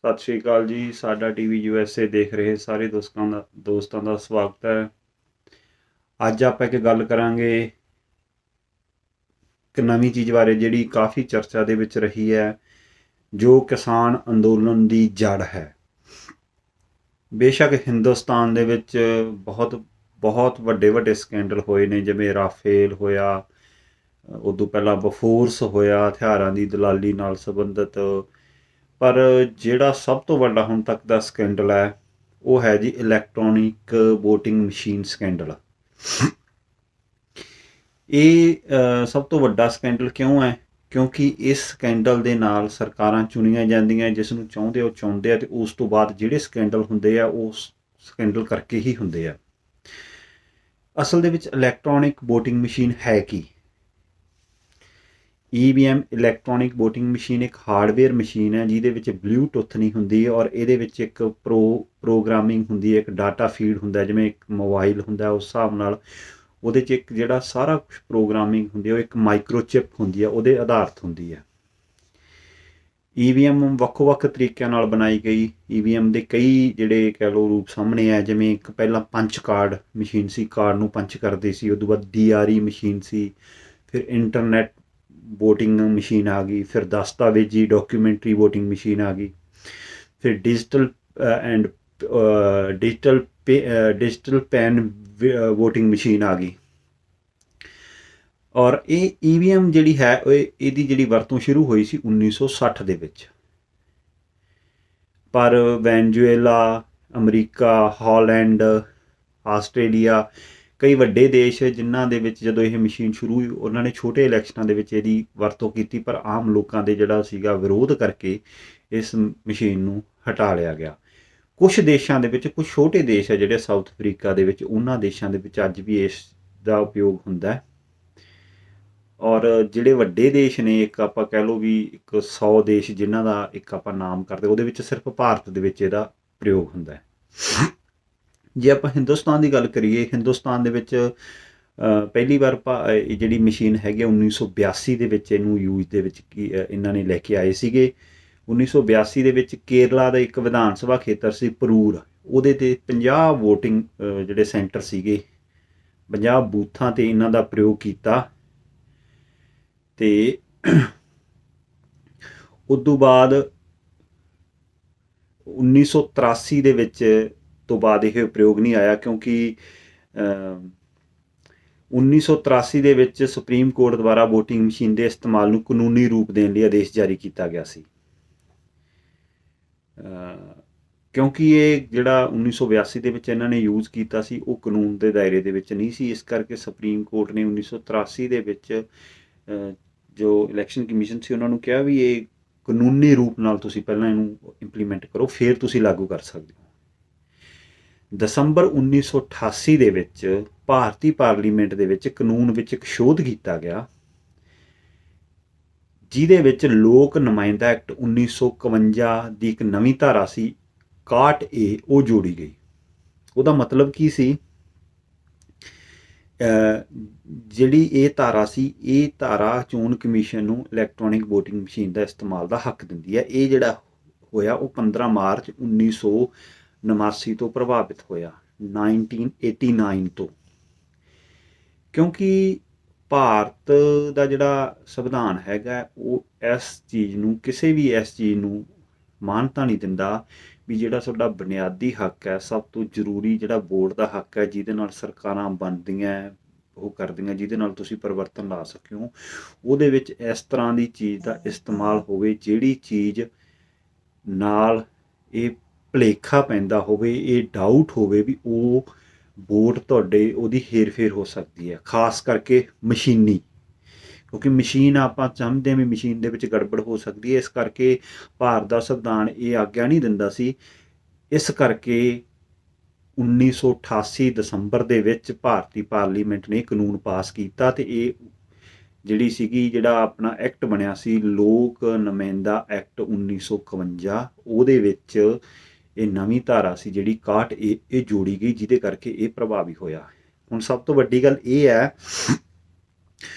ਸਤਿ ਸ਼੍ਰੀ ਅਕਾਲ ਜੀ। ਸਾਡਾ ਟੀਵੀ USA ਦੇਖ ਰਹੇ ਸਾਰੇ ਦੋਸਤਾਂ ਦਾ ਸਵਾਗਤ ਹੈ। ਅੱਜ ਆਪਾਂ ਇੱਕ ਗੱਲ ਕਰਾਂਗੇ ਇੱਕ ਨਵੀਂ ਚੀਜ਼ ਬਾਰੇ ਜਿਹੜੀ ਕਾਫੀ ਚਰਚਾ ਦੇ ਵਿੱਚ ਰਹੀ ਹੈ, ਜੋ ਕਿਸਾਨ ਅੰਦੋਲਨ ਦੀ ਜੜ ਹੈ। ਬੇਸ਼ੱਕ ਹਿੰਦੁਸਤਾਨ ਦੇ ਵਿੱਚ ਬਹੁਤ ਬਹੁਤ ਵੱਡੇ ਸਕੈਂਡਲ ਹੋਏ ਨੇ, ਜਿਵੇਂ ਰਾਫੇਲ ਹੋਇਆ, ਉਦੋਂ ਪਹਿਲਾਂ ਬਫੋਰਸ ਹੋਇਆ, ਹਥਿਆਰਾਂ ਦੀ ਦਲਾਲੀ ਨਾਲ ਸੰਬੰਧਿਤ। ਪਰ ਜਿਹੜਾ ਸਭ ਤੋਂ ਵੱਡਾ ਹੁਣ ਤੱਕ ਦਾ ਸਕੈਂਡਲ ਹੈ ਉਹ ਹੈ ਜੀ ਇਲੈਕਟ੍ਰੋਨਿਕ ਵੋਟਿੰਗ ਮਸ਼ੀਨ ਸਕੈਂਡਲ। ਇਹ ਸਭ ਤੋਂ ਵੱਡਾ ਸਕੈਂਡਲ ਕਿਉਂ ਹੈ? ਕਿਉਂਕਿ ਇਸ ਸਕੈਂਡਲ ਦੇ ਨਾਲ ਸਰਕਾਰਾਂ ਚੁਣੀਆਂ ਜਾਂਦੀਆਂ, ਜਿਸ ਨੂੰ ਚਾਹੁੰਦੇ ਉਹ ਚੁਣਦੇ ਆ, ਅਤੇ ਉਸ ਤੋਂ ਬਾਅਦ ਜਿਹੜੇ ਸਕੈਂਡਲ ਹੁੰਦੇ ਆ ਉਹ ਸਕੈਂਡਲ ਕਰਕੇ ਹੀ ਹੁੰਦੇ ਆ। ਅਸਲ ਦੇ ਵਿੱਚ ਇਲੈਕਟ੍ਰੋਨਿਕ ਵੋਟਿੰਗ ਮਸ਼ੀਨ ਹੈ ਕੀ? EVM ਇਲੈਕਟ੍ਰੋਨਿਕ ਵੋਟਿੰਗ ਮਸ਼ੀਨ ਇੱਕ ਹਾਰਡਵੇਅਰ ਮਸ਼ੀਨ ਹੈ ਜਿਹਦੇ ਵਿੱਚ ਬਲੂਟੁੱਥ ਨਹੀਂ ਹੁੰਦੀ, ਔਰ ਇਹਦੇ ਵਿੱਚ ਇੱਕ ਪ੍ਰੋਗਰਾਮਿੰਗ ਹੁੰਦੀ ਹੈ, ਇੱਕ ਡਾਟਾ ਫੀਡ ਹੁੰਦਾ, ਜਿਵੇਂ ਇੱਕ ਮੋਬਾਈਲ ਹੁੰਦਾ ਉਸ ਹਿਸਾਬ ਨਾਲ ਉਹਦੇ 'ਚ ਇੱਕ ਜਿਹੜਾ ਸਾਰਾ ਕੁਛ ਪ੍ਰੋਗਰਾਮਿੰਗ ਹੁੰਦੀ ਹੈ ਉਹ ਇੱਕ ਮਾਈਕਰੋਚਿਪ ਹੁੰਦੀ ਹੈ, ਉਹਦੇ ਆਧਾਰਿਤ ਹੁੰਦੀ ਹੈ। EVM ਵੱਖੋ ਵੱਖ ਤਰੀਕਿਆਂ ਨਾਲ ਬਣਾਈ ਗਈ। EVM ਦੇ ਕਈ ਜਿਹੜੇ ਕਹਿ ਲਓ ਰੂਪ ਸਾਹਮਣੇ ਆ, ਜਿਵੇਂ ਇੱਕ ਪਹਿਲਾਂ ਪੰਚ ਕਾਰਡ ਮਸ਼ੀਨ ਸੀ, ਕਾਰਡ ਨੂੰ ਪੰਚ ਕਰਦੇ ਸੀ। ਉਦੋਂ ਬਾਅਦ DRE ਮਸ਼ੀਨ ਸੀ, ਫਿਰ ਇੰਟਰਨੈਟ ਵੋਟਿੰਗ ਮਸ਼ੀਨ ਆ ਗਈ, ਫਿਰ ਦਸਤਾਵੇਜੀ ਡਾਕੂਮੈਂਟਰੀ ਵੋਟਿੰਗ ਮਸ਼ੀਨ ਆ ਗਈ, ਫਿਰ ਡਿਜੀਟਲ ਪੈਨ ਵੋਟਿੰਗ ਮਸ਼ੀਨ ਆ ਗਈ। ਔਰ ਇਹ EVM ਜਿਹੜੀ ਹੈ ਇਹਦੀ ਜਿਹੜੀ ਵਰਤੋਂ ਸ਼ੁਰੂ ਹੋਈ ਸੀ 1960 ਦੇ ਵਿੱਚ। ਪਰ ਵੈਨਜ਼ੂਏਲਾ, ਅਮਰੀਕਾ, ਹਾਲੈਂਡ, ਆਸਟ੍ਰੇਲੀਆ, ਕਈ ਵੱਡੇ ਦੇਸ਼ ਜਿਨ੍ਹਾਂ ਦੇ ਵਿੱਚ ਜਦੋਂ ਇਹ ਮਸ਼ੀਨ ਸ਼ੁਰੂ ਹੋਈ ਉਹਨਾਂ ਨੇ ਛੋਟੇ ਇਲੈਕਸ਼ਨਾਂ ਦੇ ਵਿੱਚ ਇਹਦੀ ਵਰਤੋਂ ਕੀਤੀ, ਪਰ ਆਮ ਲੋਕਾਂ ਦੇ ਜਿਹੜਾ ਸੀਗਾ ਵਿਰੋਧ ਕਰਕੇ ਇਸ ਮਸ਼ੀਨ ਨੂੰ ਹਟਾ ਲਿਆ ਗਿਆ। ਕੁਝ ਦੇਸ਼ਾਂ ਦੇ ਵਿੱਚ, ਕੁਝ ਛੋਟੇ ਦੇਸ਼ ਹੈ ਜਿਹੜੇ ਸਾਊਥ ਅਫਰੀਕਾ ਦੇ ਵਿੱਚ, ਉਹਨਾਂ ਦੇਸ਼ਾਂ ਦੇ ਵਿੱਚ ਅੱਜ ਵੀ ਇਸ ਦਾ ਉਪਯੋਗ ਹੁੰਦਾ ਹੈ। ਔਰ ਜਿਹੜੇ ਵੱਡੇ ਦੇਸ਼ ਨੇ, ਇੱਕ ਆਪਾਂ ਕਹਿ ਲਓ ਵੀ ਇੱਕ 100 ਦੇਸ਼ ਜਿਨ੍ਹਾਂ ਦਾ ਇੱਕ ਆਪਾਂ ਨਾਮ ਕਰਦੇ, ਉਹਦੇ ਵਿੱਚ ਸਿਰਫ ਭਾਰਤ ਦੇ ਵਿੱਚ ਇਹਦਾ ਪ੍ਰਯੋਗ ਹੁੰਦਾ ਹੈ। ਜੇ ਆਪਾਂ ਹਿੰਦੁਸਤਾਨ ਦੀ ਗੱਲ ਕਰੀਏ, ਹਿੰਦੁਸਤਾਨ ਦੇ ਵਿੱਚ ਪਹਿਲੀ ਵਾਰ ਇਹ ਜਿਹੜੀ ਮਸ਼ੀਨ ਹੈਗੀ 1982 ਦੇ ਵਿੱਚ ਇਹਨੂੰ ਯੂਜ਼ ਦੇ ਵਿੱਚ ਇਹਨਾਂ ਨੇ ਲੈ ਕੇ ਆਏ ਸੀਗੇ। 1982 ਦੇ ਵਿੱਚ ਕੇਰਲਾ ਦਾ ਇੱਕ ਵਿਧਾਨ ਸਭਾ ਖੇਤਰ ਸੀ ਪਰੂਰ, ਉਹਦੇ 'ਤੇ 50 ਵੋਟਿੰਗ ਜਿਹੜੇ ਸੈਂਟਰ ਸੀਗੇ, 50 ਬੂਥਾਂ 'ਤੇ ਇਹਨਾਂ ਦਾ ਪ੍ਰਯੋਗ ਕੀਤਾ। ਅਤੇ ਉਦੋਂ ਬਾਅਦ 1983 ਦੇ ਵਿੱਚ ਤੋਂ ਬਾਅਦ ਇਹ ਪ੍ਰਯੋਗ ਨਹੀਂ ਆਇਆ, ਕਿਉਂਕਿ 1983 ਦੇ ਵਿੱਚ ਸੁਪਰੀਮ ਕੋਰਟ ਦੁਆਰਾ ਵੋਟਿੰਗ ਮਸ਼ੀਨ ਦੇ ਇਸਤੇਮਾਲ ਨੂੰ ਕਾਨੂੰਨੀ ਰੂਪ ਦੇਣ ਲਈ ਆਦੇਸ਼ ਜਾਰੀ ਕੀਤਾ ਗਿਆ ਸੀ। ਕਿਉਂਕਿ ਇਹ ਜਿਹੜਾ 1982 ਦੇ ਵਿੱਚ ਇਹਨਾਂ ਨੇ ਯੂਜ਼ ਕੀਤਾ ਸੀ ਉਹ ਕਾਨੂੰਨ ਦੇ ਦਾਇਰੇ ਦੇ ਵਿੱਚ ਨਹੀਂ ਸੀ, ਇਸ ਕਰਕੇ ਸੁਪਰੀਮ ਕੋਰਟ ਨੇ 1983 ਦੇ ਵਿੱਚ ਜੋ ਇਲੈਕਸ਼ਨ ਕਮਿਸ਼ਨ ਸੀ ਉਹਨਾਂ ਨੂੰ ਕਿਹਾ ਵੀ ਇਹ ਕਾਨੂੰਨੀ ਰੂਪ ਨਾਲ ਤੁਸੀਂ ਪਹਿਲਾਂ ਇਹਨੂੰ ਇੰਪਲੀਮੈਂਟ ਕਰੋ, ਫਿਰ ਤੁਸੀਂ ਲਾਗੂ ਕਰ ਸਕਦੇ ਹੋ। ਦਸੰਬਰ 1988 ਦੇ ਵਿੱਚ ਭਾਰਤੀ ਪਾਰਲੀਮੈਂਟ ਦੇ ਵਿੱਚ ਕਾਨੂੰਨ ਵਿੱਚ ਇੱਕ ਸੋਧ ਕੀਤਾ ਗਿਆ, ਜਿਹਦੇ ਵਿੱਚ ਲੋਕ ਨੁਮਾਇੰਦਾ ਐਕਟ 1951 ਦੀ ਇੱਕ ਨਵੀਂ ਧਾਰਾ ਸੀ 61A, ਉਹ ਜੋੜੀ ਗਈ। ਉਹਦਾ ਮਤਲਬ ਕੀ ਸੀ? ਜਿਹੜੀ ਇਹ ਧਾਰਾ ਸੀ, ਇਹ ਧਾਰਾ ਚੋਣ ਕਮਿਸ਼ਨ ਨੂੰ ਇਲੈਕਟ੍ਰੋਨਿਕ ਵੋਟਿੰਗ ਮਸ਼ੀਨ ਦਾ ਇਸਤੇਮਾਲ ਦਾ ਹੱਕ ਦਿੰਦੀ ਹੈ। ਇਹ ਜਿਹੜਾ ਹੋਇਆ ਉਹ 15 ਮਾਰਚ 1989 ਤੋਂ ਪ੍ਰਭਾਵਿਤ ਹੋਇਆ, 1989 ਤੋਂ। ਕਿਉਂਕਿ ਭਾਰਤ ਦਾ ਜਿਹੜਾ ਸੰਵਿਧਾਨ ਹੈਗਾ ਉਹ ਇਸ ਚੀਜ਼ ਨੂੰ, ਕਿਸੇ ਵੀ ਇਸ ਚੀਜ਼ ਨੂੰ ਮਾਨਤਾ ਨਹੀਂ ਦਿੰਦਾ ਵੀ ਜਿਹੜਾ ਤੁਹਾਡਾ ਬੁਨਿਆਦੀ ਹੱਕ ਹੈ, ਸਭ ਤੋਂ ਜ਼ਰੂਰੀ ਜਿਹੜਾ ਵੋਟ ਦਾ ਹੱਕ ਹੈ, ਜਿਹਦੇ ਨਾਲ ਸਰਕਾਰਾਂ ਬਣਦੀਆਂ, ਉਹ ਕਰਦੀਆਂ, ਜਿਹਦੇ ਨਾਲ ਤੁਸੀਂ ਪਰਿਵਰਤਨ ਲਾ ਸਕੋ, ਉਹਦੇ ਵਿੱਚ ਇਸ ਤਰ੍ਹਾਂ ਦੀ ਚੀਜ਼ ਦਾ ਇਸਤੇਮਾਲ ਹੋਵੇ ਜਿਹੜੀ ਚੀਜ਼ ਨਾਲ ਇਹ ਭੁਲੇਖਾ ਪੈਂਦਾ ਹੋਵੇ, ਇਹ ਡਾਊਟ ਹੋਵੇ ਵੀ ਉਹ ਵੋਟ ਤੁਹਾਡੇ ਉਹਦੀ ਹੇਰ ਫੇਰ ਹੋ ਸਕਦੀ ਹੈ, ਖਾਸ ਕਰਕੇ ਮਸ਼ੀਨੀ। ਕਿਉਂਕਿ ਮਸ਼ੀਨ ਆਪਾਂ ਸਮਝਦੇ ਹਾਂ ਵੀ ਮਸ਼ੀਨ ਦੇ ਵਿੱਚ ਗੜਬੜ ਹੋ ਸਕਦੀ ਹੈ, ਇਸ ਕਰਕੇ ਭਾਰਤ ਦਾ ਸੰਵਿਧਾਨ ਇਹ ਆਗਿਆ ਨਹੀਂ ਦਿੰਦਾ ਸੀ। ਇਸ ਕਰਕੇ 1988 ਦਸੰਬਰ ਦੇ ਵਿੱਚ ਭਾਰਤੀ ਪਾਰਲੀਮੈਂਟ ਨੇ ਕਾਨੂੰਨ ਪਾਸ ਕੀਤਾ, ਅਤੇ ਇਹ ਜਿਹੜੀ ਸੀਗੀ ਜਿਹੜਾ ਆਪਣਾ ਐਕਟ ਬਣਿਆ ਸੀ ਲੋਕ ਨੁਮਾਇੰਦਾ ਐਕਟ 1951, ਉਹਦੇ ਵਿੱਚ ਇਹ ਨਵੀਂ ਧਾਰਾ ਸੀ ਜਿਹੜੀ 61A, ਇਹ ਜੋੜੀ ਗਈ, ਜਿਹਦੇ ਕਰਕੇ ਇਹ ਪ੍ਰਭਾਵੀ ਹੋਇਆ। ਹੁਣ ਸਭ ਤੋਂ ਵੱਡੀ ਗੱਲ ਇਹ ਹੈ,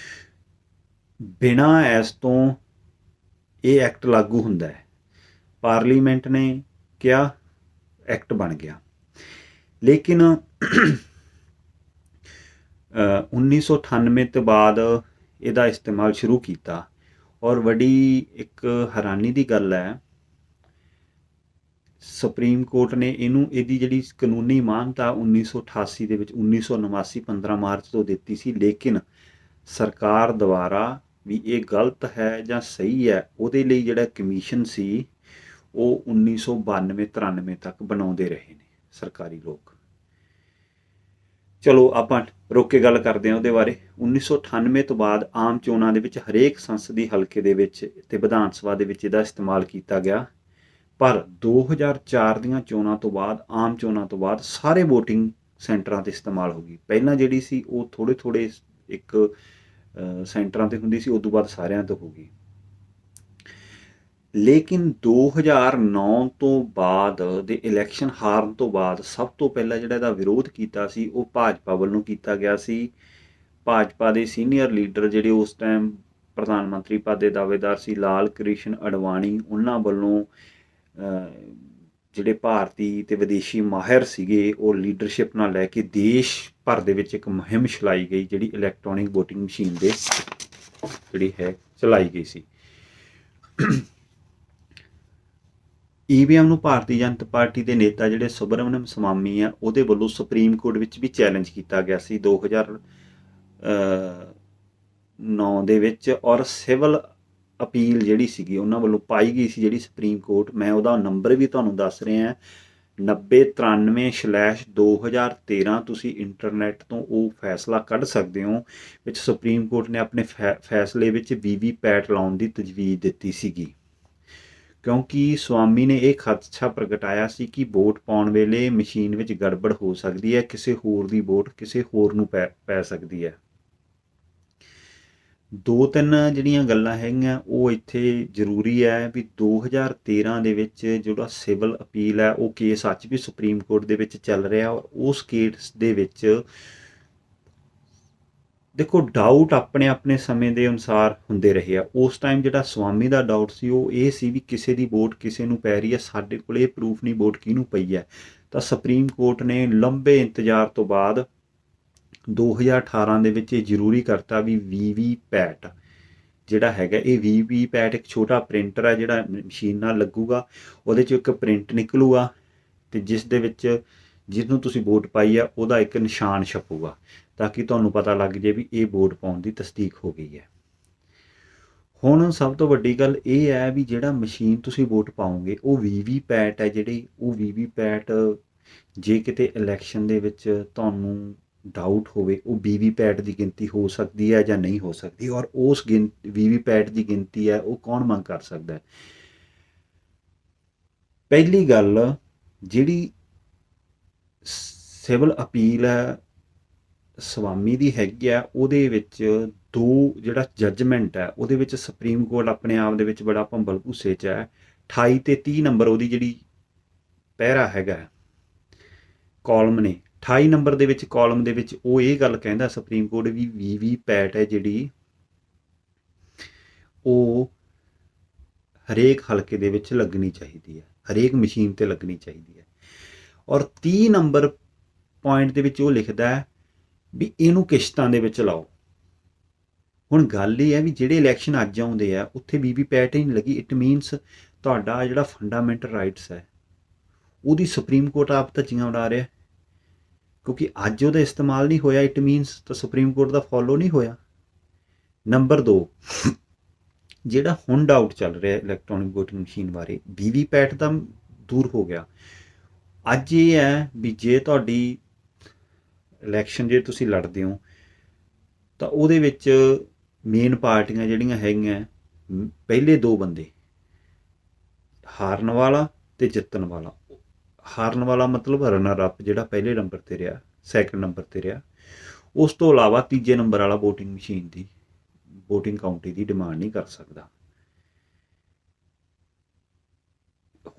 ਬਿਨਾਂ ਇਸ ਤੋਂ ਇਹ ਐਕਟ ਲਾਗੂ ਹੁੰਦਾ ਹੈ, ਪਾਰਲੀਮੈਂਟ ਨੇ ਕਿਹਾ, ਐਕਟ ਬਣ ਗਿਆ। ਲੇਕਿਨ 1998 ਤੋਂ ਬਾਅਦ ਇਹਦਾ ਇਸਤੇਮਾਲ ਸ਼ੁਰੂ ਕੀਤਾ। ਔਰ ਬੜੀ ਇੱਕ ਹੈਰਾਨੀ ਦੀ ਗੱਲ ਹੈ, ਸੁਪਰੀਮ ਕੋਰਟ ਨੇ ਇਹਦੀ ਜਿਹੜੀ ਕਾਨੂੰਨੀ ਮਾਨਤਾ 1988 ਦੇ ਵਿੱਚ 1989 15 ਮਾਰਚ ਤੋਂ ਦਿੱਤੀ ਸੀ, ਲੇਕਿਨ ਸਰਕਾਰ ਦੁਆਰਾ ਵੀ ਇਹ ਗਲਤ ਹੈ ਜਾਂ ਸਹੀ ਹੈ ਉਹਦੇ ਲਈ ਜਿਹੜਾ ਕਮਿਸ਼ਨ ਸੀ ਉਹ 1992-93 ਤੱਕ ਬਣਾਉਂਦੇ ਰਹੇ ਨੇ ਸਰਕਾਰੀ ਲੋਕ। ਚਲੋ ਆਪਾਂ ਰੁਕ ਕੇ ਗੱਲ ਕਰਦੇ ਹਾਂ ਉਹਦੇ ਬਾਰੇ। 1998 ਤੋਂ ਬਾਅਦ ਆਮ ਚੋਣਾਂ ਦੇ ਵਿੱਚ ਹਰੇਕ ਸੰਸਦੀ ਹਲਕੇ ਦੇ ਵਿੱਚ ਤੇ ਵਿਧਾਨ ਸਭਾ ਦੇ ਵਿੱਚ ਇਹਦਾ ਇਸਤੇਮਾਲ ਕੀਤਾ ਗਿਆ। ਪਰ 2004 ਦੀਆਂ ਚੋਣਾਂ ਤੋਂ ਬਾਅਦ, ਆਮ ਚੋਣਾਂ ਤੋਂ ਬਾਅਦ ਸਾਰੇ ਵੋਟਿੰਗ ਸੈਂਟਰਾਂ 'ਤੇ ਇਸਤੇਮਾਲ ਹੋ ਗਈ। ਪਹਿਲਾਂ ਜਿਹੜੀ ਸੀ ਉਹ ਥੋੜ੍ਹੇ ਇੱਕ ਸੈਂਟਰਾਂ 'ਤੇ ਹੁੰਦੀ ਸੀ, ਉਸ ਤੋਂ ਬਾਅਦ ਸਾਰਿਆਂ ਤੋਂ ਹੋ ਗਈ। ਲੇਕਿਨ 2009 ਤੋਂ ਬਾਅਦ ਦੇ ਇਲੈਕਸ਼ਨ ਹਾਰਨ ਤੋਂ ਬਾਅਦ ਸਭ ਤੋਂ ਪਹਿਲਾਂ ਜਿਹੜਾ ਇਹਦਾ ਵਿਰੋਧ ਕੀਤਾ ਸੀ ਉਹ ਭਾਜਪਾ ਵੱਲੋਂ ਕੀਤਾ ਗਿਆ ਸੀ। ਭਾਜਪਾ ਦੇ ਸੀਨੀਅਰ ਲੀਡਰ ਜਿਹੜੇ ਉਸ ਟਾਈਮ ਪ੍ਰਧਾਨ ਮੰਤਰੀ ਪਦ ਦੇ ਦਾਅਵੇਦਾਰ ਸੀ, ਲਾਲ ਕ੍ਰਿਸ਼ਨ ਅਡਵਾਨੀ, ਉਹਨਾਂ ਵੱਲੋਂ ਜਿਹੜੇ ਭਾਰਤੀ ਤੇ ਵਿਦੇਸ਼ੀ ਮਾਹਿਰ ਸੀਗੇ ਉਹ ਲੀਡਰਸ਼ਿਪ ਨਾਲ ਲੈ ਕੇ ਦੇਸ਼ ਭਰ ਦੇ ਵਿੱਚ ਇੱਕ ਮੁਹਿੰਮ ਚਲਾਈ ਗਈ, ਜਿਹੜੀ ਇਲੈਕਟ੍ਰੋਨਿਕ ਵੋਟਿੰਗ ਮਸ਼ੀਨ ਦੇ ਜਿਹੜੀ ਹੈ ਚਲਾਈ ਗਈ ਸੀ। ਈਵੀਐਮ ਨੂੰ ਭਾਰਤੀ ਜਨਤਾ ਪਾਰਟੀ ਦੇ ਨੇਤਾ ਜਿਹੜੇ ਸੁਬਰਮਨਿਅਮ ਸਵਾਮੀ ਆ ਉਹਦੇ ਵੱਲੋਂ ਸੁਪਰੀਮ ਕੋਰਟ ਵਿੱਚ ਵੀ ਚੈਲੰਜ ਕੀਤਾ ਗਿਆ ਸੀ 2009 ਦੇ ਵਿੱਚ। ਔਰ ਸਿਵਲ ਅਪੀਲ ਜਿਹੜੀ ਸੀਗੀ ਉਹਨਾਂ ਵੱਲੋਂ ਪਾਈ ਗਈ ਸੀ ਜਿਹੜੀ ਸੁਪਰੀਮ ਕੋਰਟ, ਮੈਂ ਉਹਦਾ ਨੰਬਰ ਵੀ ਤੁਹਾਨੂੰ ਦੱਸ ਰਿਹਾ 9093/2013। ਤੁਸੀਂ ਇੰਟਰਨੈਟ ਤੋਂ ਉਹ ਫੈਸਲਾ ਕੱਢ ਸਕਦੇ ਹੋ, ਵਿੱਚ ਸੁਪਰੀਮ ਕੋਰਟ ਨੇ ਆਪਣੇ ਫੈਸਲੇ ਵਿੱਚ ਵੀਵੀਪੈਟ ਲਾਉਣ ਦੀ ਤਜਵੀਜ਼ ਦਿੱਤੀ ਸੀਗੀ, ਕਿਉਂਕਿ ਸਵਾਮੀ ਨੇ ਇਹ ਖਦਸ਼ਾ ਪ੍ਰਗਟਾਇਆ ਸੀ ਕਿ ਵੋਟ ਪਾਉਣ ਵੇਲੇ ਮਸ਼ੀਨ ਵਿੱਚ ਗੜਬੜ ਹੋ ਸਕਦੀ ਹੈ, ਕਿਸੇ ਹੋਰ ਦੀ ਵੋਟ ਕਿਸੇ ਹੋਰ ਨੂੰ ਪੈ ਸਕਦੀ ਹੈ। 2-3 ਜਿਹੜੀਆਂ ਗੱਲਾਂ ਹੈਗੀਆਂ ਉਹ ਇੱਥੇ ਜ਼ਰੂਰੀ ਹੈ ਵੀ 2013 ਦੇ ਵਿੱਚ ਜਿਹੜਾ ਸਿਵਲ ਅਪੀਲ ਹੈ ਉਹ ਕੇਸ ਅੱਜ ਵੀ ਸੁਪਰੀਮ ਕੋਰਟ ਦੇ ਵਿੱਚ ਚੱਲ ਰਿਹਾ। ਔਰ ਉਸ ਕੇਸ ਦੇ ਵਿੱਚ ਦੇਖੋ ਡਾਊਟ ਆਪਣੇ ਆਪਣੇ ਸਮੇਂ ਦੇ ਅਨੁਸਾਰ ਹੁੰਦੇ ਰਹੇ ਆ। ਉਸ ਟਾਈਮ ਜਿਹੜਾ ਸਵਾਮੀ ਦਾ ਡਾਊਟ ਸੀ ਉਹ ਇਹ ਸੀ ਵੀ ਕਿਸੇ ਦੀ ਵੋਟ ਕਿਸੇ ਨੂੰ ਪੈ ਰਹੀ ਹੈ, ਸਾਡੇ ਕੋਲ ਇਹ ਪ੍ਰੂਫ ਨਹੀਂ ਵੋਟ ਕਿਹਨੂੰ ਪਈ ਹੈ। ਤਾਂ ਸੁਪਰੀਮ ਕੋਰਟ ਨੇ ਲੰਬੇ ਇੰਤਜ਼ਾਰ ਤੋਂ ਬਾਅਦ 2018 ਦੇ ਵਿੱਚ ਇਹ ਜ਼ਰੂਰੀ ਕਰਤਾ ਵੀ ਵੀਵੀਪੈਟ ਜਿਹੜਾ ਹੈਗਾ, ਇਹ ਵੀਵੀਪੈਟ ਇੱਕ ਛੋਟਾ ਪ੍ਰਿੰਟਰ ਹੈ ਜਿਹੜਾ ਮਸ਼ੀਨ ਨਾਲ ਲੱਗੂਗਾ, ਉਹਦੇ 'ਚ ਇੱਕ ਪ੍ਰਿੰਟ ਨਿਕਲੂਗਾ ਤੇ ਜਿਸ ਦੇ ਵਿੱਚ ਜਿਹਨੂੰ ਤੁਸੀਂ ਵੋਟ ਪਾਈ ਆ ਉਹਦਾ ਇੱਕ ਨਿਸ਼ਾਨ ਛਪੂਗਾ, ਤਾਂ ਕਿ ਤੁਹਾਨੂੰ ਪਤਾ ਲੱਗ ਜੇ ਵੀ ਇਹ ਵੋਟ ਪਾਉਣ ਦੀ ਤਸਦੀਕ ਹੋ ਗਈ ਹੈ। ਹੁਣ ਸਭ ਤੋਂ ਵੱਡੀ ਗੱਲ ਇਹ ਹੈ ਵੀ ਜਿਹੜਾ ਮਸ਼ੀਨ ਤੁਸੀਂ ਵੋਟ ਪਾਓਗੇ ਉਹ ਵੀਵੀਪੈਟ ਹੈ ਜਿਹੜੀ, ਉਹ ਵੀਵੀਪੈਟ ਜੇ ਕਿਤੇ ਇਲੈਕਸ਼ਨ ਦੇ ਵਿੱਚ ਤੁਹਾਨੂੰ ਡਾਊਟ ਹੋਵੇ ਉਹ ਵੀਵੀਪੈਟ ਦੀ ਗਿਣਤੀ ਹੋ ਸਕਦੀ ਹੈ ਜਾਂ ਨਹੀਂ ਹੋ ਸਕਦੀ, ਔਰ ਉਸ ਵੀਵੀਪੈਟ ਦੀ ਗਿਣਤੀ ਹੈ ਉਹ ਕੌਣ ਮੰਗ ਕਰ ਸਕਦਾ ਹੈ। ਪਹਿਲੀ ਗੱਲ ਜਿਹੜੀ ਸਿਵਲ ਅਪੀਲ ਹੈ ਸਵਾਮੀ ਦੀ ਹੈਗੀ ਆ, ਉਹਦੇ ਵਿੱਚ ਜਿਹੜਾ ਜੱਜਮੈਂਟ ਹੈ ਉਹਦੇ ਵਿੱਚ ਸੁਪਰੀਮ ਕੋਰਟ ਆਪਣੇ ਆਪ ਦੇ ਵਿੱਚ ਬੜਾ ਭੰਬਲ ਭੂਸੇ 'ਚ ਹੈ। 28 ਤੇ 30 ਨੰਬਰ ਉਹਦੀ ਜਿਹੜੀ ਪਹਿਰਾ ਹੈਗਾ ਕਾਲਮ ਨੇ, 28 ਨੰਬਰ ਦੇ ਵਿੱਚ ਕਾਲਮ ਦੇ ਵਿੱਚ ਉਹ ਇਹ ਗੱਲ ਕਹਿੰਦਾ ਸੁਪਰੀਮ ਕੋਰਟ ਵੀ ਵੀਵੀਪੈਟ ਹੈ ਜਿਹੜੀ ਉਹ ਹਰੇਕ ਹਲਕੇ ਦੇ ਵਿੱਚ ਲੱਗਣੀ ਚਾਹੀਦੀ ਹੈ, ਹਰੇਕ ਮਸ਼ੀਨ ਤੇ ਲੱਗਣੀ ਚਾਹੀਦੀ ਹੈ। ਔਰ 30 ਨੰਬਰ ਪੁਆਇੰਟ ਦੇ ਵਿੱਚ ਉਹ ਲਿਖਦਾ ਹੈ ਵੀ ਇਹਨੂੰ ਕਿਸ਼ਤਾਂ ਦੇ ਵਿੱਚ ਲਾਓ। ਹੁਣ ਗੱਲ ਇਹ ਹੈ ਵੀ ਜਿਹੜੇ ਇਲੈਕਸ਼ਨ ਅੱਜ ਆਉਂਦੇ ਆ ਉੱਥੇ ਵੀਵੀਪੈਟ ਹੀ ਨਹੀਂ ਲੱਗੀ, ਇਟ ਮੀਨਸ ਤੁਹਾਡਾ ਜਿਹੜਾ ਫੰਡਾਮੈਂਟਲ ਰਾਈਟਸ ਹੈ ਉਹਦੀ ਸੁਪਰੀਮ ਕੋਰਟ ਆਪ ਧੱਜੀਆਂ ਉਡਾ ਰਿਹਾ, ਕਿਉਂਕਿ ਅੱਜ ਉਹਦਾ ਇਸਤੇਮਾਲ ਨਹੀਂ ਹੋਇਆ, ਇਟ ਮੀਨਸ ਤਾਂ ਸੁਪਰੀਮ ਕੋਰਟ ਦਾ ਫੋਲੋ ਨਹੀਂ ਹੋਇਆ। ਨੰਬਰ 2, ਜਿਹੜਾ ਹੁਣ ਡਾਊਟ ਚੱਲ ਰਿਹਾ ਇਲੈਕਟ੍ਰੋਨਿਕ ਵੋਟਿੰਗ ਮਸ਼ੀਨ ਬਾਰੇ, ਵੀਵੀਪੈਟ ਤਾਂ ਦੂਰ ਹੋ ਗਿਆ। ਅੱਜ ਇਹ ਹੈ ਵੀ ਜੇ ਤੁਹਾਡੀ ਇਲੈਕਸ਼ਨ ਜੇ ਤੁਸੀਂ ਲੜਦੇ ਹੋ ਤਾਂ ਉਹਦੇ ਵਿੱਚ ਮੇਨ ਪਾਰਟੀਆਂ ਜਿਹੜੀਆਂ ਹੈਗੀਆਂ, ਪਹਿਲੇ 2 ਬੰਦੇ, ਹਾਰਨ ਵਾਲਾ ਤੇ ਜਿੱਤਣ ਵਾਲਾ। ਹਾਰਨ ਵਾਲਾ ਮਤਲਬ ਰਨਰ ਅਪ ਜਿਹੜਾ ਪਹਿਲੇ ਨੰਬਰ ਤੇ ਰਿਹਾ, ਸੈਕਿੰਡ ਨੰਬਰ ਤੇ ਰਿਹਾ। ਉਸ ਤੋਂ ਇਲਾਵਾ ਤੀਜੇ ਨੰਬਰ ਵਾਲਾ ਵੋਟਿੰਗ ਮਸ਼ੀਨ ਦੀ ਵੋਟਿੰਗ ਕਾਊਂਟੀ ਦੀ ਡਿਮਾਂਡ ਨਹੀਂ ਕਰ ਸਕਦਾ।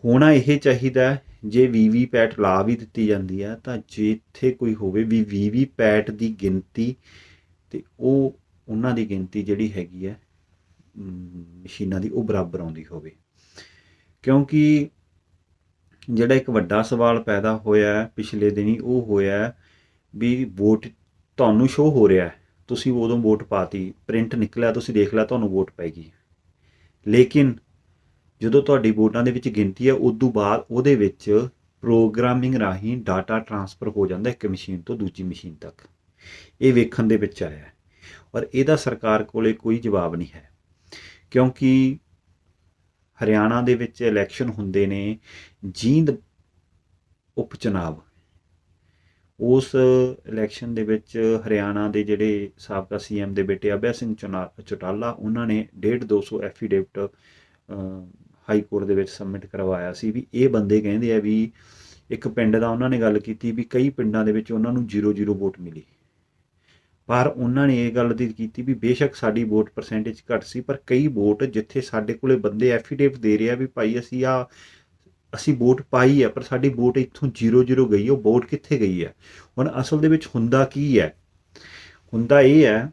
ਹੋਣਾ ਇਹ ਚਾਹੀਦਾ ਜੇ ਵੀਵੀਪੈਟ ਲਾ ਵੀ ਦਿੱਤੀ ਜਾਂਦੀ ਹੈ ਤਾਂ ਜਿੱਥੇ ਕੋਈ ਹੋਵੇ ਵੀ ਵੀਵੀਪੈਟ ਦੀ ਗਿਣਤੀ ਤੇ ਉਹ ਉਹਨਾਂ ਦੀ ਗਿਣਤੀ ਜਿਹੜੀ ਹੈਗੀ ਹੈ ਮਸ਼ੀਨਾਂ ਦੀ ਉਹ ਬਰਾਬਰ ਆਉਂਦੀ ਹੋਵੇ, ਕਿਉਂਕਿ ਜਿਹੜਾ ਇੱਕ ਵੱਡਾ ਸਵਾਲ ਪੈਦਾ ਹੋਇਆ ਪਿਛਲੇ ਦਿਨੀ ਉਹ ਹੋਇਆ ਵੀ ਵੋਟ ਤੁਹਾਨੂੰ ਸ਼ੋਅ ਹੋ ਰਿਹਾ, ਤੁਸੀਂ ਉਦੋਂ ਵੋਟ ਪਾਤੀ, ਪ੍ਰਿੰਟ ਨਿਕਲਿਆ, ਤੁਸੀਂ ਦੇਖ ਲਿਆ ਤੁਹਾਨੂੰ ਵੋਟ ਪੈ ਗਈ, ਲੇਕਿਨ ਜਦੋਂ ਤੁਹਾਡੀ ਵੋਟਾਂ ਦੇ ਵਿੱਚ ਗਿਣਤੀ ਹੈ ਉਦੋਂ ਬਾਅਦ ਉਹਦੇ ਵਿੱਚ ਪ੍ਰੋਗਰਾਮਿੰਗ ਰਾਹੀਂ ਡਾਟਾ ਟਰਾਂਸਫਰ ਹੋ ਜਾਂਦਾ ਇੱਕ ਮਸ਼ੀਨ ਤੋਂ ਦੂਜੀ ਮਸ਼ੀਨ ਤੱਕ। ਇਹ ਵੇਖਣ ਦੇ ਵਿੱਚ ਆਇਆ ਔਰ ਇਹਦਾ ਸਰਕਾਰ ਕੋਲੇ ਕੋਈ ਜਵਾਬ ਨਹੀਂ ਹੈ, ਕਿਉਂਕਿ ਹਰਿਆਣਾ ਦੇ ਵਿੱਚ ਇਲੈਕਸ਼ਨ ਹੁੰਦੇ ਨੇ, ਜੀਂਦ ਉਪ ਚੁਣਾਵ, ਉਸ ਇਲੈਕਸ਼ਨ ਦੇ ਵਿੱਚ ਹਰਿਆਣਾ ਦੇ ਜਿਹੜੇ ਸਾਬਕਾ ਸੀਐਮ ਦੇ ਬੇਟੇ ਅਭੈ ਸਿੰਘ ਚੌਟਾਲਾ, ਉਹਨਾਂ ਨੇ 150-200 ਐਫੀਡੇਵਿਟ ਹਾਈ ਕੋਰਟ ਦੇ ਵਿੱਚ ਸਬਮਿਟ ਕਰਵਾਇਆ ਸੀ ਵੀ ਇਹ ਬੰਦੇ ਕਹਿੰਦੇ ਆ ਵੀ ਇੱਕ ਪਿੰਡ ਦਾ ਉਹਨਾਂ ਨੇ ਗੱਲ ਕੀਤੀ ਵੀ ਕਈ ਪਿੰਡਾਂ ਦੇ ਵਿੱਚ ਉਹਨਾਂ ਨੂੰ 0-0 ਵੋਟ ਮਿਲੀ, ਪਰ ਉਹਨਾਂ ਨੇ ਇਹ ਗੱਲ ਦੀ ਕੀਤੀ ਵੀ ਬੇਸ਼ੱਕ ਸਾਡੀ ਵੋਟ ਪਰਸੈਂਟੇਜ ਘੱਟ ਸੀ, ਪਰ ਕਈ ਵੋਟ ਜਿੱਥੇ ਸਾਡੇ ਕੋਲੇ ਬੰਦੇ ਐਫੀਡੇਵਿਟ ਦੇ ਰਹੇ ਆ ਵੀ ਭਾਈ ਅਸੀਂ ਵੋਟ ਪਾਈ ਹੈ ਪਰ ਸਾਡੀ ਵੋਟ ਇੱਥੋਂ 0-0 ਗਈ, ਉਹ ਵੋਟ ਕਿੱਥੇ ਗਈ ਹੈ। ਹੁਣ ਅਸਲ ਦੇ ਵਿੱਚ ਹੁੰਦਾ ਕੀ ਹੈ, ਹੁੰਦਾ ਇਹ ਹੈ,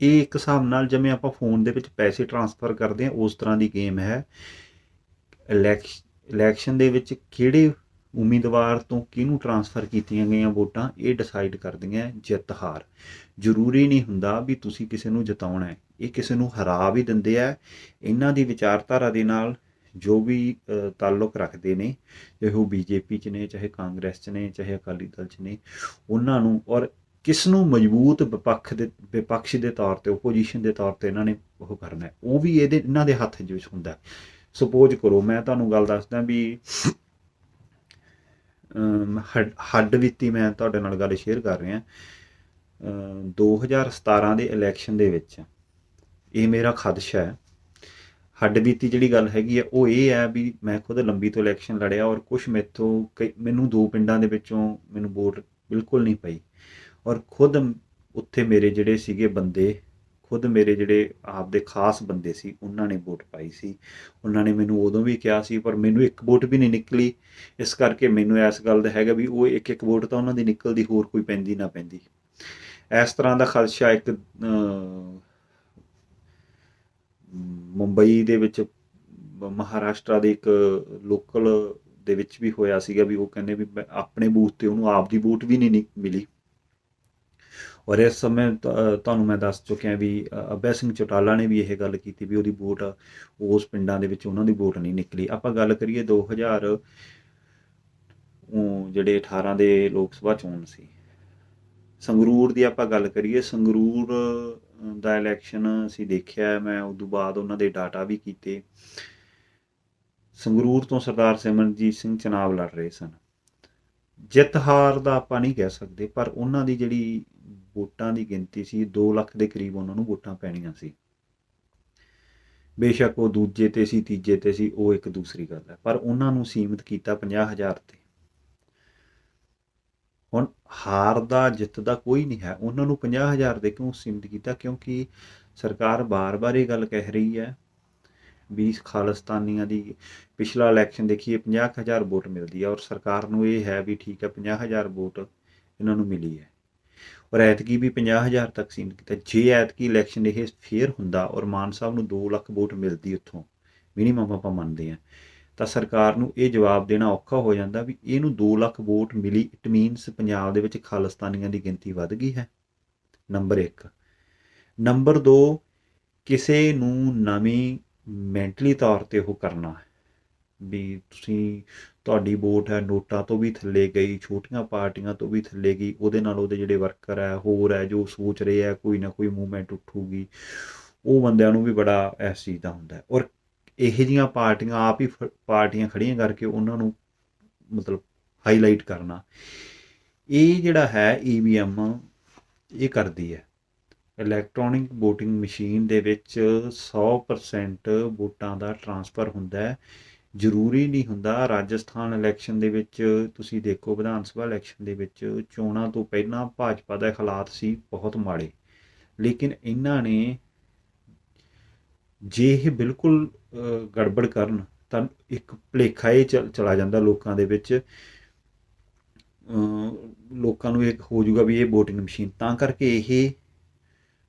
ਇਹ ਇੱਕ ਹਿਸਾਬ ਨਾਲ ਜਿਵੇਂ ਆਪਾਂ ਫੋਨ ਦੇ ਵਿੱਚ ਪੈਸੇ ਟਰਾਂਸਫਰ ਕਰਦੇ ਹਾਂ ਉਸ ਤਰ੍ਹਾਂ ਦੀ ਗੇਮ ਹੈ। ਇਲੈਕਸ਼ਨ ਦੇ ਵਿੱਚ ਕਿਹੜੇ ਉਮੀਦਵਾਰ ਤੋਂ ਕਿਹਨੂੰ ਟਰਾਂਸਫਰ ਕੀਤੀਆਂ ਗਈਆਂ ਵੋਟਾਂ ਇਹ ਡਿਸਾਈਡ ਕਰਦੀਆਂ ਜਿੱਤ ਹਾਰ। ਜ਼ਰੂਰੀ ਨਹੀਂ ਹੁੰਦਾ ਵੀ ਤੁਸੀਂ ਕਿਸੇ ਨੂੰ ਜਿਤਾਉਣਾ ਹੈ, ਇਹ ਕਿਸੇ ਨੂੰ ਹਰਾ ਵੀ ਦਿੰਦੇ ਆ। ਇਹਨਾਂ ਦੀ ਵਿਚਾਰਧਾਰਾ ਦੇ ਨਾਲ ਜੋ ਵੀ ਤਾਲੁਕ ਰੱਖਦੇ ਨੇ, ਚਾਹੇ ਉਹ ਬੀਜੇਪੀ 'ਚ ਨੇ, ਚਾਹੇ ਕਾਂਗਰਸ 'ਚ ਨੇ, ਚਾਹੇ ਅਕਾਲੀ ਦਲ 'ਚ ਨੇ, ਉਹਨਾਂ ਨੂੰ ਔਰ ਕਿਸ ਨੂੰ ਮਜ਼ਬੂਤ ਵਿਪਕਸ਼ ਦੇ ਤੌਰ 'ਤੇ, ਓਪੋਜੀਸ਼ਨ ਦੇ ਤੌਰ 'ਤੇ ਇਹਨਾਂ ਨੇ ਉਹ ਕਰਨਾ, ਉਹ ਵੀ ਇਹਨਾਂ ਦੇ ਹੱਥ ਵਿੱਚ ਹੁੰਦਾ। ਸਪੋਜ਼ ਕਰੋ ਮੈਂ ਤੁਹਾਨੂੰ ਗੱਲ ਦੱਸਦਾ ਵੀ ਹੱਡ ਬੀਤੀ ਮੈਂ ਤੁਹਾਡੇ ਨਾਲ ਗੱਲ ਸ਼ੇਅਰ ਕਰ ਰਿਹਾ। 2017 ਦੇ ਇਲੈਕਸ਼ਨ ਦੇ ਵਿੱਚ ਇਹ ਮੇਰਾ ਖਦਸ਼ਾ ਹੈ। ਹੱਡ ਬੀਤੀ ਜਿਹੜੀ ਗੱਲ ਹੈਗੀ ਹੈ ਉਹ ਇਹ ਹੈ ਵੀ ਮੈਂ ਖੁਦ ਲੰਬੀ ਤੋਂ ਇਲੈਕਸ਼ਨ ਲੜਿਆ ਔਰ ਕੁਛ ਮੈਨੂੰ 2 ਪਿੰਡਾਂ ਦੇ ਵਿੱਚੋਂ ਮੈਨੂੰ ਵੋਟ ਬਿਲਕੁਲ ਨਹੀਂ ਪਈ, ਔਰ ਖੁਦ ਉੱਥੇ ਮੇਰੇ ਜਿਹੜੇ ਸੀਗੇ ਬੰਦੇ, ਖੁਦ ਮੇਰੇ ਜਿਹੜੇ ਆਪਦੇ ਖਾਸ ਬੰਦੇ ਸੀ, ਉਹਨਾਂ ਨੇ ਵੋਟ ਪਾਈ ਸੀ। ਉਹਨਾਂ ਨੇ ਮੈਨੂੰ ਉਦੋਂ ਵੀ ਕਿਹਾ ਸੀ ਪਰ ਮੈਨੂੰ ਇੱਕ ਵੋਟ ਵੀ ਨਹੀਂ ਨਿਕਲੀ। ਇਸ ਕਰਕੇ ਮੈਨੂੰ ਇਸ ਗੱਲ ਦਾ ਹੈਗਾ ਵੀ ਉਹ ਇੱਕ ਵੋਟ ਤਾਂ ਉਹਨਾਂ ਦੀ ਨਿਕਲਦੀ, ਹੋਰ ਕੋਈ ਪੈਂਦੀ ਨਾ ਪੈਂਦੀ। ਇਸ ਤਰ੍ਹਾਂ ਦਾ ਖਦਸ਼ਾ ਇੱਕ ਮੁੰਬਈ ਦੇ ਵਿੱਚ, ਮਹਾਰਾਸ਼ਟਰਾ ਦੇ ਇੱਕ ਲੋਕਲ ਦੇ ਵਿੱਚ ਵੀ ਹੋਇਆ ਸੀਗਾ ਵੀ ਉਹ ਕਹਿੰਦੇ ਵੀ ਆਪਣੇ ਬੂਥ 'ਤੇ ਉਹਨੂੰ ਆਪਦੀ ਵੋਟ ਵੀ ਨਹੀਂ ਮਿਲੀ। ਔਰ ਇਸ ਸਮੇਂ ਤੁਹਾਨੂੰ ਮੈਂ ਦੱਸ ਚੁੱਕਿਆ ਵੀ ਅਭੈ ਸਿੰਘ ਚੌਟਾਲਾ ਨੇ ਵੀ ਇਹ ਗੱਲ ਕੀਤੀ ਵੀ ਉਹਦੀ ਵੋਟ ਉਸ ਪਿੰਡਾਂ ਦੇ ਵਿੱਚ ਉਹਨਾਂ ਦੀ ਵੋਟ ਨਹੀਂ ਨਿਕਲੀ। ਆਪਾਂ ਗੱਲ ਕਰੀਏ 2018 ਦੇ ਲੋਕ ਸਭਾ ਚੋਣ ਸੀ, ਸੰਗਰੂਰ ਦੀ ਆਪਾਂ ਗੱਲ ਕਰੀਏ, ਸੰਗਰੂਰ ਦਾ ਇਲੈਕਸ਼ਨ ਅਸੀਂ ਦੇਖਿਆ, ਮੈਂ ਉਦੋਂ ਬਾਅਦ ਉਹਨਾਂ ਦੇ ਡਾਟਾ ਵੀ ਕੀਤੇ। ਸੰਗਰੂਰ ਤੋਂ ਸਰਦਾਰ ਸਿਮਰਨਜੀਤ ਸਿੰਘ ਚੁਣਾਵ ਲੜ ਰਹੇ ਸਨ। ਜਿੱਤ ਹਾਰ ਦਾ ਆਪਾਂ ਨਹੀਂ ਕਹਿ ਸਕਦੇ, ਪਰ ਉਹਨਾਂ ਦੀ ਜਿਹੜੀ ਵੋਟਾਂ ਦੀ ਗਿਣਤੀ ਸੀ 2 ਲੱਖ ਦੇ ਕਰੀਬ ਉਹਨਾਂ ਨੂੰ ਵੋਟਾਂ ਪੈਣੀਆਂ ਸੀ। ਬੇਸ਼ੱਕ ਉਹ ਦੂਜੇ 'ਤੇ ਸੀ, ਤੀਜੇ 'ਤੇ ਸੀ, ਉਹ ਇੱਕ ਦੂਸਰੀ ਗੱਲ ਹੈ, ਪਰ ਉਹਨਾਂ ਨੂੰ ਸੀਮਿਤ ਕੀਤਾ 50,000 'ਤੇ। ਹੁਣ ਹਾਰ ਦਾ ਜਿੱਤ ਦਾ ਕੋਈ ਨਹੀਂ ਹੈ, ਉਹਨਾਂ ਨੂੰ 50,000 ਦੇ ਕਿਉਂ ਸੀਮਿਤ ਕੀਤਾ? ਕਿਉਂਕਿ ਸਰਕਾਰ ਬਾਰ-ਬਾਰ ਇਹ ਗੱਲ ਕਹਿ ਰਹੀ ਹੈ ਵੀ ਖਾਲਿਸਤਾਨੀਆਂ ਦੀ, ਪਿਛਲਾ ਇਲੈਕਸ਼ਨ ਦੇਖੀਏ 50,000 ਵੋਟ ਮਿਲਦੀ ਹੈ ਔਰ ਸਰਕਾਰ ਨੂੰ ਇਹ ਹੈ ਵੀ ਠੀਕ ਹੈ 50,000 ਵੋਟ ਇਹਨਾਂ ਨੂੰ ਮਿਲੀ ਹੈ, ਔਰ ਐਤਕੀ ਵੀ 50,000 ਤੱਕ ਸੀਮਿਤ ਕੀਤਾ। ਜੇ ਐਤਕੀ ਇਲੈਕਸ਼ਨ ਇਹ ਫੇਅਰ ਹੁੰਦਾ ਔਰ ਮਾਨ ਸਾਹਿਬ ਨੂੰ 2 ਲੱਖ ਵੋਟ ਮਿਲਦੀ ਉੱਥੋਂ, ਮਿਨੀਮਮ ਆਪਾਂ ਮੰਨਦੇ ਹਾਂ, ਤਾਂ ਸਰਕਾਰ ਨੂੰ ਇਹ ਜਵਾਬ ਦੇਣਾ ਔਖਾ ਹੋ ਜਾਂਦਾ ਵੀ ਇਹਨੂੰ 2 ਲੱਖ ਵੋਟ ਮਿਲੀ, ਇਟ ਮੀਨਸ ਪੰਜਾਬ ਦੇ ਵਿੱਚ ਖਾਲਿਸਤਾਨੀਆਂ ਦੀ ਗਿਣਤੀ ਵੱਧ ਗਈ ਹੈ। ਨੰਬਰ 1। ਨੰਬਰ 2, ਕਿਸੇ ਨੂੰ ਨਵੀਂ ਮੈਂਟਲੀ ਤੌਰ 'ਤੇ ਉਹ ਕਰਨਾ ਵੀ ਤੁਹਾਡੀ ਵੋਟ ਹੈ ਨੋਟਾਂ ਤੋਂ ਵੀ ਥੱਲੇ ਗਈ, ਛੋਟੀਆਂ ਪਾਰਟੀਆਂ ਤੋਂ ਵੀ ਥੱਲੇ ਗਈ, ਉਹਦੇ ਨਾਲ ਉਹਦੇ ਜਿਹੜੇ ਵਰਕਰ ਹੈ, ਹੋਰ ਹੈ, ਜੋ ਸੋਚ ਰਹੇ ਹੈ ਕੋਈ ਨਾ ਕੋਈ ਮੂਵਮੈਂਟ ਉੱਠੂਗੀ, ਉਹ ਬੰਦਿਆਂ ਨੂੰ ਵੀ ਬੜਾ ਇਸ ਚੀਜ਼ ਦਾ ਹੁੰਦਾ। ਔਰ ਇਹੋ ਜਿਹੀਆਂ ਪਾਰਟੀਆਂ ਆਪ ਹੀ ਪਾਰਟੀਆਂ ਖੜੀਆਂ ਕਰਕੇ ਉਹਨਾਂ ਨੂੰ ਮਤਲਬ ਹਾਈਲਾਈਟ ਕਰਨਾ, ਇਹ ਜਿਹੜਾ ਹੈ EVM ਇਹ ਕਰਦੀ ਹੈ। ਇਲੈਕਟ੍ਰੋਨਿਕ ਵੋਟਿੰਗ ਮਸ਼ੀਨ ਦੇ ਵਿੱਚ 100% ਵੋਟਾਂ ਦਾ ਟਰਾਂਸਫਰ ਹੁੰਦਾ ਹੈ। ਜ਼ਰੂਰੀ ਨਹੀਂ ਹੁੰਦਾ। ਰਾਜਸਥਾਨ ਇਲੈਕਸ਼ਨ ਦੇ ਵਿੱਚ ਤੁਸੀਂ ਦੇਖੋ, ਵਿਧਾਨ ਸਭਾ ਇਲੈਕਸ਼ਨ ਦੇ ਵਿੱਚ ਚੋਣਾਂ ਤੋਂ ਪਹਿਲਾਂ ਭਾਜਪਾ ਦੇ ਹਾਲਾਤ ਸੀ ਬਹੁਤ ਮਾੜੇ, ਲੇਕਿਨ ਇਹਨਾਂ ਨੇ ਜੇ ਇਹ ਬਿਲਕੁਲ ਗੜਬੜ ਕਰਨ ਤਾਂ ਇੱਕ ਭੁਲੇਖਾ ਇਹ ਚਲਾ ਜਾਂਦਾ ਲੋਕਾਂ ਦੇ ਵਿੱਚ, ਲੋਕਾਂ ਨੂੰ ਇਹ ਹੋ ਜਾਊਗਾ ਵੀ ਇਹ ਵੋਟਿੰਗ ਮਸ਼ੀਨ, ਤਾਂ ਕਰਕੇ ਇਹ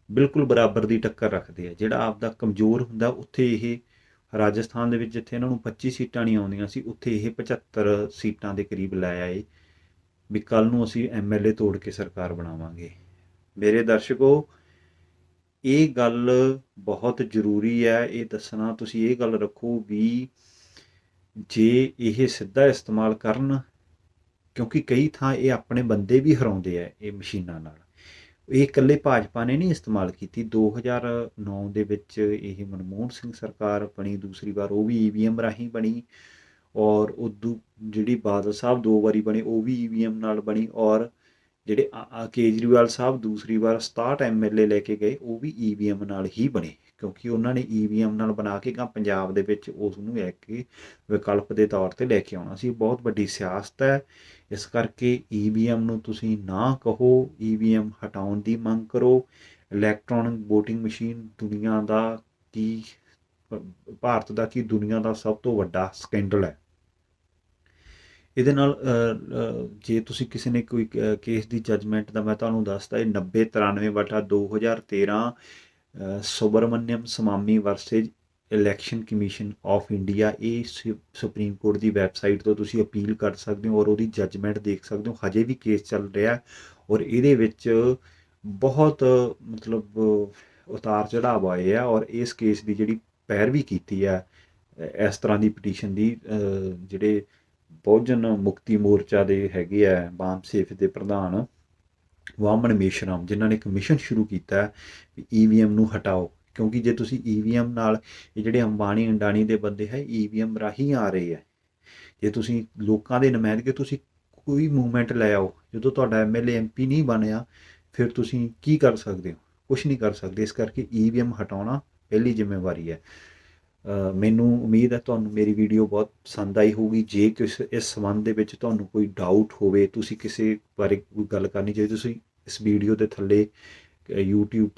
ਬਿਲਕੁਲ ਬਰਾਬਰ ਦੀ ਟੱਕਰ ਰੱਖਦੇ ਆ। ਜਿਹੜਾ ਆਪਦਾ ਕਮਜ਼ੋਰ ਹੁੰਦਾ ਉੱਥੇ ਇਹ ਰਾਜਸਥਾਨ ਦੇ ਵਿੱਚ ਜਿੱਥੇ ਇਹਨਾਂ ਨੂੰ 25 ਸੀਟਾਂ ਨਹੀਂ ਆਉਂਦੀਆਂ ਸੀ, ਉੱਥੇ ਇਹ 75 ਸੀਟਾਂ ਦੇ ਕਰੀਬ ਲੈ ਆਏ ਵੀ ਕੱਲ ਨੂੰ ਅਸੀਂ MLA ਤੋੜ ਕੇ ਸਰਕਾਰ ਬਣਾਵਾਂਗੇ। ਮੇਰੇ ਦਰਸ਼ਕੋ, ਇਹ ਗੱਲ ਬਹੁਤ ਜ਼ਰੂਰੀ ਹੈ ਇਹ ਦੱਸਣਾ। ਤੁਸੀਂ ਇਹ ਗੱਲ ਰੱਖੋ ਵੀ ਜੇ ਇਹ ਸਿੱਧਾ ਇਸਤੇਮਾਲ ਕਰਨ, ਕਿਉਂਕਿ ਕਈ ਥਾਂ ਇਹ ਆਪਣੇ ਬੰਦੇ ਵੀ ਹਰਾਉਂਦੇ ਆ ਇਹ ਮਸ਼ੀਨਾਂ ਨਾਲ। ਇਹ ਇਕੱਲੇ ਭਾਜਪਾ ਨੇ ਨਹੀਂ ਇਸਤੇਮਾਲ ਕੀਤੀ। 2009 ਦੇ ਵਿੱਚ ਇਹ ਮਨਮੋਹਨ ਸਿੰਘ ਸਰਕਾਰ ਬਣੀ ਦੂਸਰੀ ਵਾਰ, ਉਹ ਵੀ EVM ਰਾਹੀਂ ਬਣੀ। ਔਰ ਉਦੋਂ ਜਿਹੜੀ ਬਾਦਲ ਸਾਹਿਬ 2 ਵਾਰੀ ਬਣੇ, ਉਹ ਵੀ EVM ਨਾਲ ਬਣੀ। ਔਰ ਜਿਹੜੇ ਕੇਜਰੀਵਾਲ ਸਾਹਿਬ ਦੂਸਰੀ ਵਾਰ 67 MLA ਲੈ ਕੇ ਗਏ, ਉਹ ਵੀ EVM ਨਾਲ ਹੀ ਬਣੇ, ਕਿਉਂਕਿ ਉਹਨਾਂ ਨੇ EVM ਨਾਲ ਬਣਾ ਕੇ ਪੰਜਾਬ ਦੇ ਵਿੱਚ ਉਸ ਨੂੰ ਇੱਕ ਵਿਕਲਪ ਦੇ ਤੌਰ 'ਤੇ ਲੈ ਕੇ ਆਉਣਾ ਸੀ। ਬਹੁਤ ਵੱਡੀ ਸਿਆਸਤ ਹੈ, ਇਸ ਕਰਕੇ EVM ਨੂੰ ਤੁਸੀਂ ਨਾ ਕਹੋ, EVM ਹਟਾਉਣ ਦੀ ਮੰਗ ਕਰੋ। ਇਲੈਕਟ੍ਰੋਨਿਕ ਵੋਟਿੰਗ ਮਸ਼ੀਨ ਦੁਨੀਆ ਦਾ ਕੀ, ਭਾਰਤ ਦਾ ਕੀ, ਦੁਨੀਆ ਦਾ ਸਭ ਤੋਂ ਵੱਡਾ ਸਕੈਂਡਲ ਹੈ। ਇਹਦੇ ਨਾਲ ਜੇ ਤੁਸੀਂ ਕਿਸੇ ਨੇ ਕੋਈ ਕੇਸ ਦੀ ਜੱਜਮੈਂਟ ਦਾ ਮੈਂ ਤੁਹਾਨੂੰ ਦੱਸਦਾ, ਇਹ 9093/2013 Subramanian Swamy versus election commission of India. ਇਹ ਸੁਪਰੀਮ ਕੋਰਟ ਦੀ ਵੈਬਸਾਈਟ ਤੋਂ ਤੁਸੀਂ ਅਪੀਲ ਕਰ ਸਕਦੇ ਹੋ ਔਰ ਉਹਦੀ ਜੱਜਮੈਂਟ ਦੇਖ ਸਕਦੇ ਹੋ। ਹਜੇ ਵੀ ਕੇਸ ਚੱਲ ਰਿਹਾ ਔਰ ਇਹਦੇ ਵਿੱਚ ਬਹੁਤ ਮਤਲਬ ਉਤਾਰ ਚੜਾਵ ਆਏ ਆ। ਔਰ ਇਸ ਕੇਸ ਦੀ ਜਿਹੜੀ ਪੈਰਵੀ ਕੀਤੀ ਹੈ ਇਸ ਤਰ੍ਹਾਂ ਦੀ ਪਟੀਸ਼ਨ ਦੀ, ਜਿਹੜੇ ਬਹੁਜਨ ਮੁਕਤੀ ਮੋਰਚਾ ਦੇ ਹੈਗੇ ਆ ਬਾਮ ਸੇਫ ਦੇ ਪ੍ਰਧਾਨ ਵਾਮਨ ਮੇਸ਼ਰਾਮ, ਜਿਨ੍ਹਾਂ ਨੇ ਇੱਕ ਮਿਸ਼ਨ ਸ਼ੁਰੂ ਕੀਤਾ ਵੀ EVM ਨੂੰ ਹਟਾਓ। ਕਿਉਂਕਿ ਜੇ ਤੁਸੀਂ EVM ਨਾਲ, ਇਹ ਜਿਹੜੇ ਅੰਬਾਨੀ ਅੰਡਾਨੀ ਦੇ ਬੰਦੇ ਹੈ EVM ਰਾਹੀਂ ਆ ਰਹੇ ਹੈ। ਜੇ ਤੁਸੀਂ ਲੋਕਾਂ ਦੇ ਨੁਮਾਇੰਦਗੇ, ਤੁਸੀਂ ਕੋਈ ਮੂਵਮੈਂਟ ਲੈ ਆਓ, ਜਦੋਂ ਤੁਹਾਡਾ MLA MP ਨਹੀਂ ਬਣਿਆ ਫਿਰ ਤੁਸੀਂ ਕੀ ਕਰ ਸਕਦੇ ਹੋ? ਕੁਛ ਨਹੀਂ ਕਰ ਸਕਦੇ। ਇਸ ਕਰਕੇ EVM ਹਟਾਉਣਾ ਪਹਿਲੀ ਜ਼ਿੰਮੇਵਾਰੀ ਹੈ। ਮੈਨੂੰ ਉਮੀਦ ਹੈ ਤੁਹਾਨੂੰ ਮੇਰੀ ਵੀਡੀਓ ਬਹੁਤ ਪਸੰਦ ਆਈ ਹੋਊਗੀ। ਜੇ ਇਸ ਸੰਬੰਧ ਦੇ ਵਿੱਚ ਤੁਹਾਨੂੰ ਕੋਈ ਡਾਊਟ ਹੋਵੇ, ਤੁਸੀਂ ਕਿਸੇ ਬਾਰੇ ਕੋਈ ਗੱਲ ਕਰਨੀ ਚਾਹੀਦੀ, ਤੁਸੀਂ ਇਸ ਵੀਡੀਓ ਦੇ ਥੱਲੇ YouTube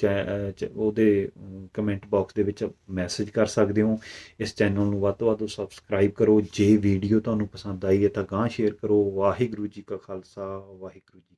ਉਹਦੇ ਕਮੈਂਟ ਬਾਕਸ ਦੇ ਵਿੱਚ ਮੈਸੇਜ ਕਰ ਸਕਦੇ ਹੋ। ਇਸ ਚੈਨਲ ਨੂੰ ਵੱਧ ਤੋਂ ਵੱਧ ਸਬਸਕ੍ਰਾਈਬ ਕਰੋ। ਜੇ ਵੀਡੀਓ ਤੁਹਾਨੂੰ ਪਸੰਦ ਆਈ ਹੈ ਤਾਂ ਗਾਂਹ ਸ਼ੇਅਰ ਕਰੋ। ਵਾਹਿਗੁਰੂ ਜੀ ਕਾ ਖਾਲਸਾ, ਵਾਹਿਗੁਰੂ ਜੀ।